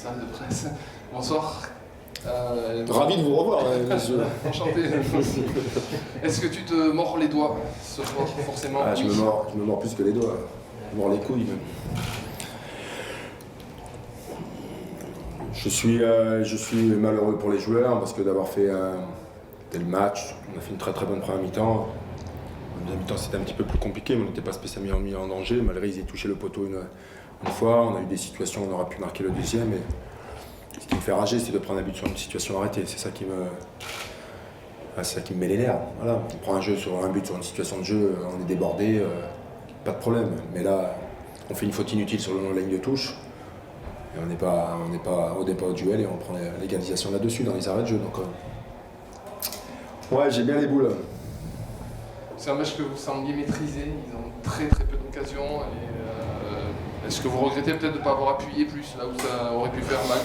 salle de presse. Bonsoir. Ravi de vous revoir, monsieur. Enchanté. Est-ce que tu te mords les doigts ce soir, forcément? Je me mords plus que les doigts. Je me mords les couilles même. Je suis malheureux pour les joueurs parce que d'avoir fait un tel match, on a fait une très bonne première mi-temps. En deuxième mi-temps c'était un petit peu plus compliqué, mais on n'était pas spécialement mis en danger. Malgré ils aient touché le poteau une fois, on a eu des situations où on aurait pu marquer le deuxième. Et ce qui me fait rager, c'est de prendre un but sur une situation arrêtée. C'est ça qui me met les nerfs. Voilà. On prend un but sur une situation de jeu, on est débordé, pas de problème. Mais là, on fait une faute inutile sur le long de la ligne de touche. Et on n'est pas au duel et on prend l'égalisation là-dessus dans les arrêts de jeu. Donc, ouais, j'ai bien les boules. C'est un match que vous sembliez maîtriser, ils ont très peu d'occasions. Est-ce que vous regrettez peut-être de ne pas avoir appuyé plus là où ça aurait pu faire mal?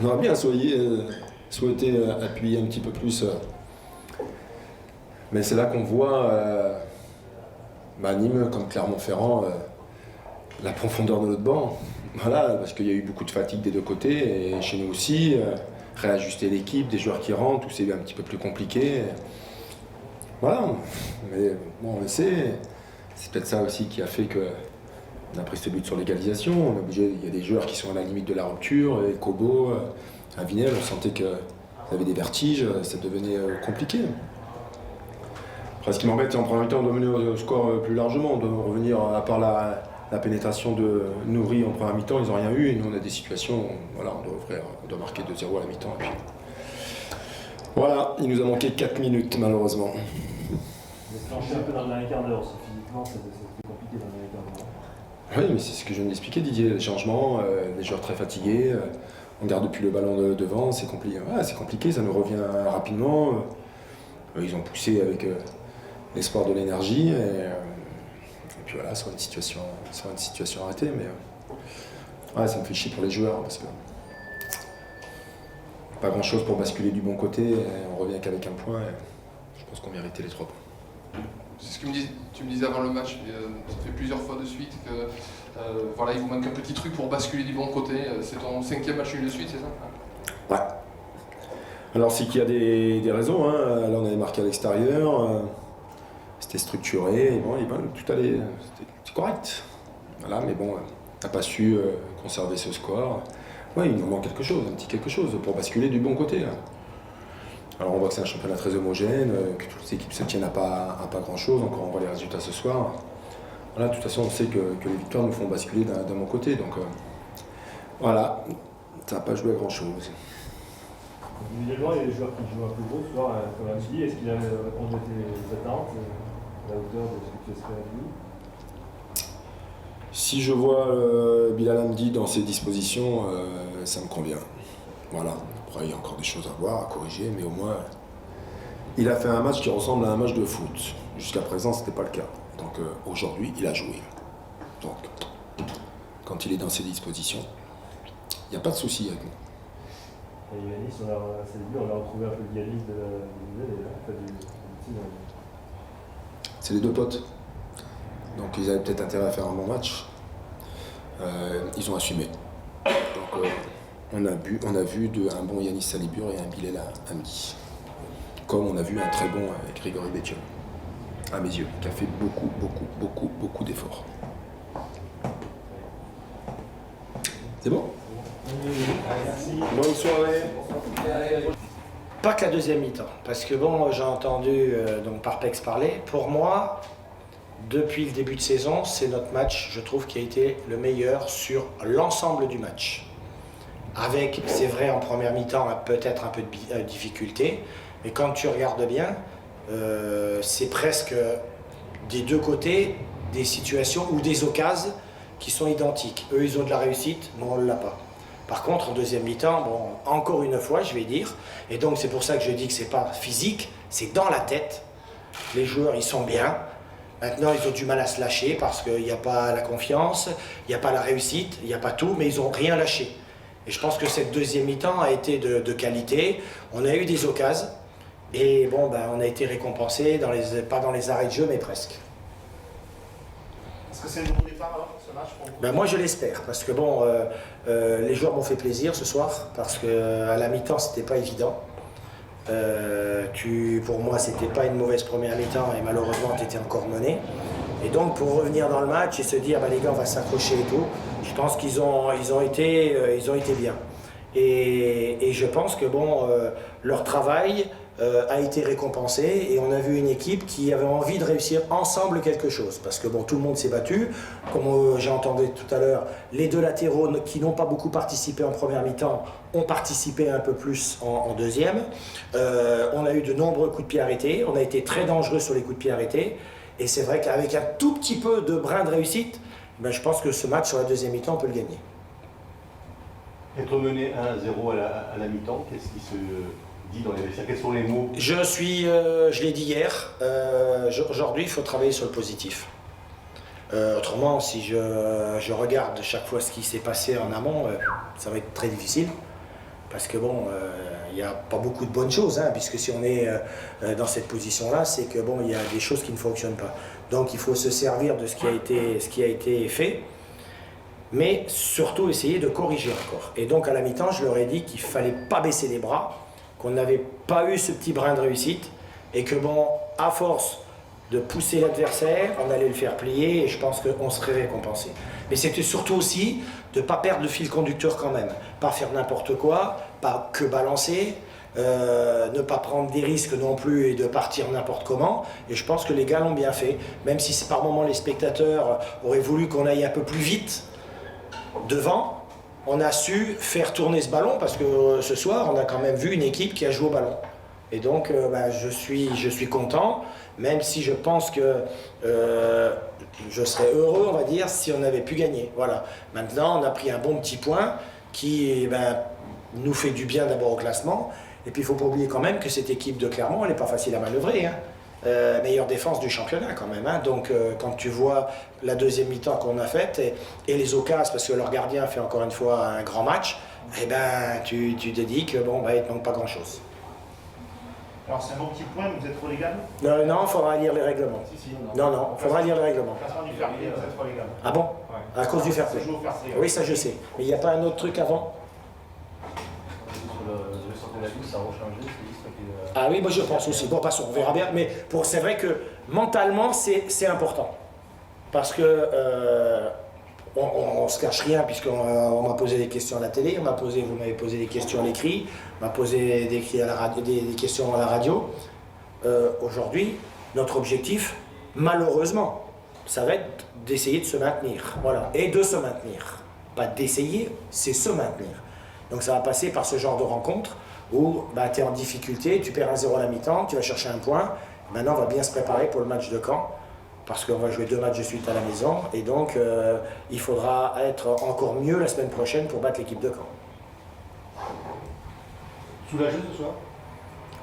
On aurait bien souhaité appuyer un petit peu plus. Mais c'est là qu'on voit Nîmes comme Clermont-Ferrand, la profondeur de notre banc. Voilà, parce qu'il y a eu beaucoup de fatigue des deux côtés, et chez nous aussi, réajuster l'équipe, des joueurs qui rentrent, tout c'est un petit peu plus compliqué. Voilà, mais bon, on le sait, c'est peut-être ça aussi qui a fait qu'on a pris ce but sur l'égalisation. On est obligé, il y a des joueurs qui sont à la limite de la rupture, et Kobo, Avinel, on sentait qu'ils avaient des vertiges, ça devenait compliqué. Après, ce qui m'embête, c'est en première mi-temps, on doit mener au score plus largement, on doit revenir, à part la pénétration de Nourri en première mi-temps, ils n'ont rien eu, et nous on a des situations où voilà, on doit marquer 2-0 à la mi-temps. Et puis, voilà, il nous a manqué 4 minutes malheureusement. Vous êtes planché un peu dans le dernier quart d'heure, physiquement c'était compliqué dans le dernier quart d'heure. Oui, mais c'est ce que je viens d'expliquer, Didier, les changements, les joueurs très fatigués, on garde plus le ballon devant, c'est compliqué. Ouais, c'est compliqué, ça nous revient rapidement. Ils ont poussé avec l'espoir de l'énergie. Et puis voilà, sur une situation arrêtée, mais ouais, ça me fait chier pour les joueurs parce que pas grand chose pour basculer du bon côté, et on revient qu'avec un point et je pense qu'on méritait les 3 points. C'est ce que tu me disais avant le match, ça fait plusieurs fois de suite que voilà, il vous manque un petit truc pour basculer du bon côté. C'est ton 5e match nul de suite, c'est ça? Ouais. Alors c'est qu'il y a des raisons, hein. Là on avait marqué à l'extérieur, c'était structuré, et bon, tout allait, c'était correct. Voilà, mais bon, t'as pas su conserver ce score. Ouais, il nous manque quelque chose, un petit quelque chose pour basculer du bon côté. Alors on voit que c'est un championnat très homogène, que toutes les équipes se tiennent à pas grand chose, encore on voit les résultats ce soir. Voilà, de toute façon on sait que les victoires nous font basculer d'un bon côté, donc voilà, ça n'a pas joué à grand chose. Individuellement, il y a des joueurs qui jouent un peu gros ce soir, comme Anthony. Est-ce qu'il a répondu à tes attentes, à la hauteur de ce que tu espérais de lui? Si je vois Bilal Hamdi dans ses dispositions, ça me convient. Voilà. Après, il y a encore des choses à voir, à corriger, mais au moins, il a fait un match qui ressemble à un match de foot. Jusqu'à présent, ce n'était pas le cas. Donc aujourd'hui, il a joué. Donc, quand il est dans ses dispositions, il n'y a pas de souci avec nous. Et Yanis, on a retrouvé un peu de Yanis de C'est les deux potes. Donc ils avaient peut-être intérêt à faire un bon match. Ils ont assumé. Donc on a vu un bon Yanis Salibur et un Bilal Hamdi. Comme on a vu un très bon Grégory Bettiol, à mes yeux, qui a fait beaucoup d'efforts. C'est bon? Merci. Bonne soirée. Pas que la deuxième mi-temps, parce que bon, j'ai entendu donc Parpex parler. Pour moi, depuis le début de saison, c'est notre match, je trouve, qui a été le meilleur sur l'ensemble du match. Avec, c'est vrai, en première mi-temps, peut-être un peu de difficulté, mais quand tu regardes bien, c'est presque des deux côtés des situations ou des occasions qui sont identiques. Eux, ils ont de la réussite, nous, on ne l'a pas. Par contre, en deuxième mi-temps, bon, encore une fois, je vais dire, et donc c'est pour ça que je dis que c'est pas physique, c'est dans la tête. Les joueurs, ils sont bien. Maintenant, ils ont du mal à se lâcher parce qu'il n'y a pas la confiance, il n'y a pas la réussite, il n'y a pas tout, mais ils n'ont rien lâché. Et je pense que cette deuxième mi-temps a été de qualité. On a eu des occasions, et bon, ben, on a été récompensé, pas dans les arrêts de jeu, mais presque. Est-ce que c'est le nouveau départ alors, ce match? match pour vous? Ben moi je l'espère, parce que bon, les joueurs m'ont fait plaisir ce soir, parce qu'à la mi-temps c'était pas évident. Pour moi c'était pas une mauvaise première mi-temps et malheureusement tu étais encore mené. Et donc pour revenir dans le match et se dire bah, les gars on va s'accrocher et tout, je pense qu'ils ont été bien. Et je pense que bon, leur travail a été récompensé et on a vu une équipe qui avait envie de réussir ensemble quelque chose. Parce que bon, tout le monde s'est battu. Comme j'ai entendu tout à l'heure, les deux latéraux qui n'ont pas beaucoup participé en première mi-temps ont participé un peu plus en deuxième. On a eu de nombreux coups de pied arrêtés. On a été très dangereux sur les coups de pied arrêtés. Et c'est vrai qu'avec un tout petit peu de brin de réussite, ben je pense que ce match sur la deuxième mi-temps, on peut le gagner. Être mené 1-0 à la mi-temps, qu'est-ce qui se dit dans les vestiaires? Quels sont les mots? Je l'ai dit hier, aujourd'hui il faut travailler sur le positif. Autrement, si je regarde chaque fois ce qui s'est passé en amont, ça va être très difficile. Parce que bon, il n'y a pas beaucoup de bonnes choses, hein, puisque si on est dans cette position-là, c'est que bon, il y a des choses qui ne fonctionnent pas. Donc il faut se servir de ce qui a été fait, mais surtout essayer de corriger encore. Et donc à la mi-temps, je leur ai dit qu'il ne fallait pas baisser les bras, qu'on n'avait pas eu ce petit brin de réussite, et que bon, à force de pousser l'adversaire, on allait le faire plier, et je pense qu'on serait récompensé. Mais c'était surtout aussi de ne pas perdre le fil conducteur quand même, pas faire n'importe quoi, pas que balancer, ne pas prendre des risques non plus et de partir n'importe comment. Et je pense que les gars l'ont bien fait, même si par moments les spectateurs auraient voulu qu'on aille un peu plus vite devant, on a su faire tourner ce ballon parce que ce soir on a quand même vu une équipe qui a joué au ballon. Et donc ben, je suis content, même si je pense que je serais heureux, on va dire, si on avait pu gagner. Voilà. Maintenant, on a pris un bon petit point qui ben, nous fait du bien d'abord au classement. Et puis, il ne faut pas oublier quand même que cette équipe de Clermont, elle n'est pas facile à manœuvrer. Hein. Meilleure défense du championnat quand même. Hein. Donc, quand tu vois la deuxième mi-temps qu'on a faite et les occasions, parce que leur gardien fait encore une fois un grand match, eh ben, tu te dis que bon, ben, il ne manque pas grand-chose. Alors c'est un bon petit point, vous êtes relégable? Non, il faudra lire les règlements. Si. Non, il faudra lire les règlements. Classement du fair play, vous êtes relégable. Ah bon? Ouais. À cause du fair play. Ça joue au fair play. Oui, ça je sais. Mais il n'y a pas un autre truc avant? Sur le centre de la vie, ça a rechangé, c'est juste que... Ah oui, moi je pense aussi. Bon, passons, on verra bien. Mais c'est vrai que mentalement, c'est important. Parce que on ne se cache rien, puisqu'on m'a posé des questions à la télé, vous m'avez posé des questions à l'écrit, on m'a posé des questions à la radio. Aujourd'hui, notre objectif, malheureusement, ça va être d'essayer de se maintenir. Voilà. Et de se maintenir. Pas d'essayer, c'est se maintenir. Donc ça va passer par ce genre de rencontre où bah, tu es en difficulté, tu perds 1-0 à la mi-temps, tu vas chercher un point. Maintenant, on va bien se préparer pour le match de Caen, parce qu'on va jouer 2 matchs de suite à la maison. Et donc, il faudra être encore mieux la semaine prochaine pour battre l'équipe de Caen. Soulagé ce soir?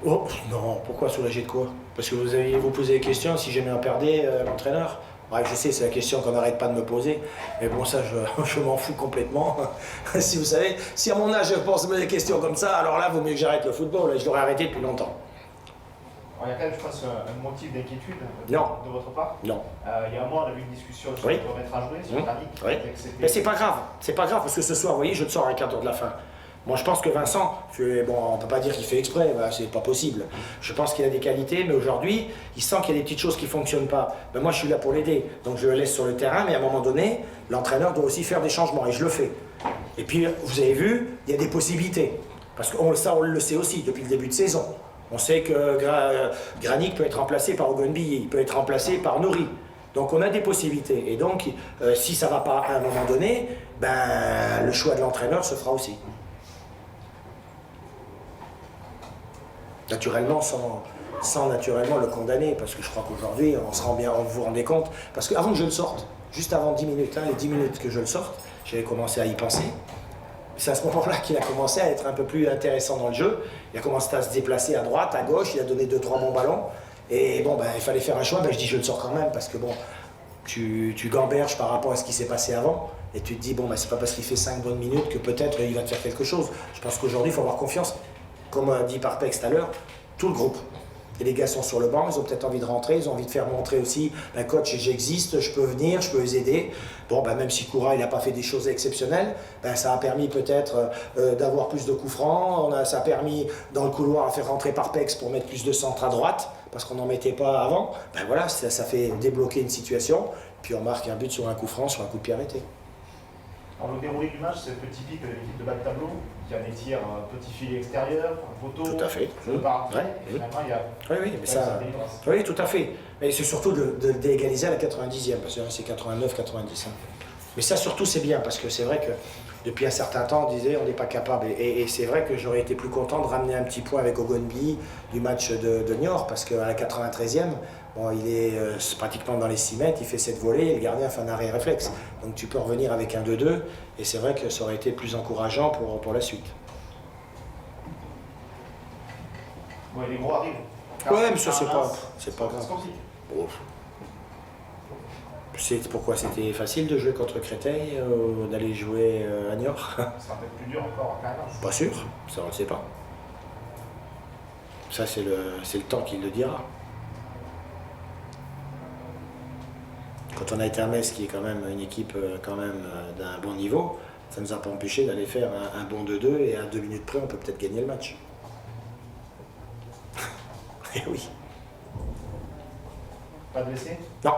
Oh, non, pourquoi soulagé de quoi? Parce que vous posez des questions, si jamais on perdait l'entraîneur. Ouais, je sais, c'est la question qu'on n'arrête pas de me poser, mais bon, ça, je m'en fous complètement. Si vous savez, si à mon âge, je pense des questions comme ça, alors là, il vaut mieux que j'arrête le football, je l'aurais arrêté depuis longtemps. Alors, il y a quand même, je pense, un motif d'inquiétude Non. de votre part. Non. Il y a un mois, on a eu une discussion sur Oui. le remettre à jouer, sur Granic. Oui. Mais c'est pas grave, parce que ce soir, vous voyez, je te sors à un quart d'heure de la fin. Moi, je pense que Vincent, bon, on ne peut pas dire qu'il fait exprès, bah, c'est pas possible. Je pense qu'il a des qualités, mais aujourd'hui, il sent qu'il y a des petites choses qui ne fonctionnent pas. Ben, moi, je suis là pour l'aider, donc je le laisse sur le terrain, mais à un moment donné, l'entraîneur doit aussi faire des changements, et je le fais. Et puis, vous avez vu, il y a des possibilités. Parce que ça, on le sait aussi depuis le début de saison. On sait que Granic peut être remplacé par Ogunbi, il peut être remplacé par Nouri. Donc on a des possibilités. Et donc, si ça ne va pas à un moment donné, ben, le choix de l'entraîneur se fera aussi. Naturellement, sans naturellement le condamner, parce que je crois qu'aujourd'hui, on se rend bien, vous vous rendez compte, parce qu'avant que je le sorte, juste avant 10 minutes, hein, les 10 minutes que je le sorte, j'avais commencé à y penser. C'est à ce moment-là qu'il a commencé à être un peu plus intéressant dans le jeu. Il a commencé à se déplacer à droite, à gauche, il a donné 2-3 bons ballons. Et bon, ben, il fallait faire un choix, ben, je dis je le sors quand même, parce que bon, tu gamberges par rapport à ce qui s'est passé avant, et tu te dis, bon, ben, c'est pas parce qu'il fait 5 bonnes minutes que peut-être il va te faire quelque chose. Je pense qu'aujourd'hui, il faut avoir confiance, comme a dit Parpex tout à l'heure, tout le groupe. Et les gars sont sur le banc, ils ont peut-être envie de rentrer, ils ont envie de faire montrer aussi, ben coach, j'existe, je peux venir, je peux les aider. Bon, ben même si Koura, il n'a pas fait des choses exceptionnelles, ben ça a permis peut-être d'avoir plus de coups francs, ça a permis dans le couloir à faire rentrer Parpex pour mettre plus de centre à droite, parce qu'on n'en mettait pas avant. Ben voilà, ça fait débloquer une situation, puis on marque un but sur un coup franc, sur un coup de pied arrêté. Alors, le déroulé du match, c'est un peu typique de l'équipe de bas de tableau, qui a des tirs petit filet extérieur, un poteau, Tout à fait. de part après, Ouais, et finalement il y a Oui, mais ça... Oui, tout à fait. Mais c'est surtout de d'égaliser à la 90e, parce que c'est 89-90. Hein. Mais ça, surtout, c'est bien, parce que c'est vrai que depuis un certain temps, on disait on n'est pas capable. Et c'est vrai que j'aurais été plus content de ramener un petit point avec Ogonbi du match de Niort, parce qu'à la 93e, bon, il est pratiquement dans les 6 mètres, il fait cette volée, et le gardien fait un arrêt réflexe. Donc tu peux revenir avec un 2-2, et c'est vrai que ça aurait été plus encourageant pour la suite. Bon, et les gros arrivent. Ouais, mais ça, c'est pas grave. C'est compliqué. Bon. Pourquoi c'était facile de jouer contre Créteil, d'aller jouer à Niort? C'est un peu plus dur encore quand même. Pas sûr, ça on ne sait pas. Ça c'est le temps qui le dira. Quand on a été à Metz, qui est quand même une équipe d'un bon niveau, ça ne nous a pas empêché d'aller faire un bon 2-2 et à 2 minutes près on peut peut-être gagner le match. Eh oui. Pas de blessés? Non,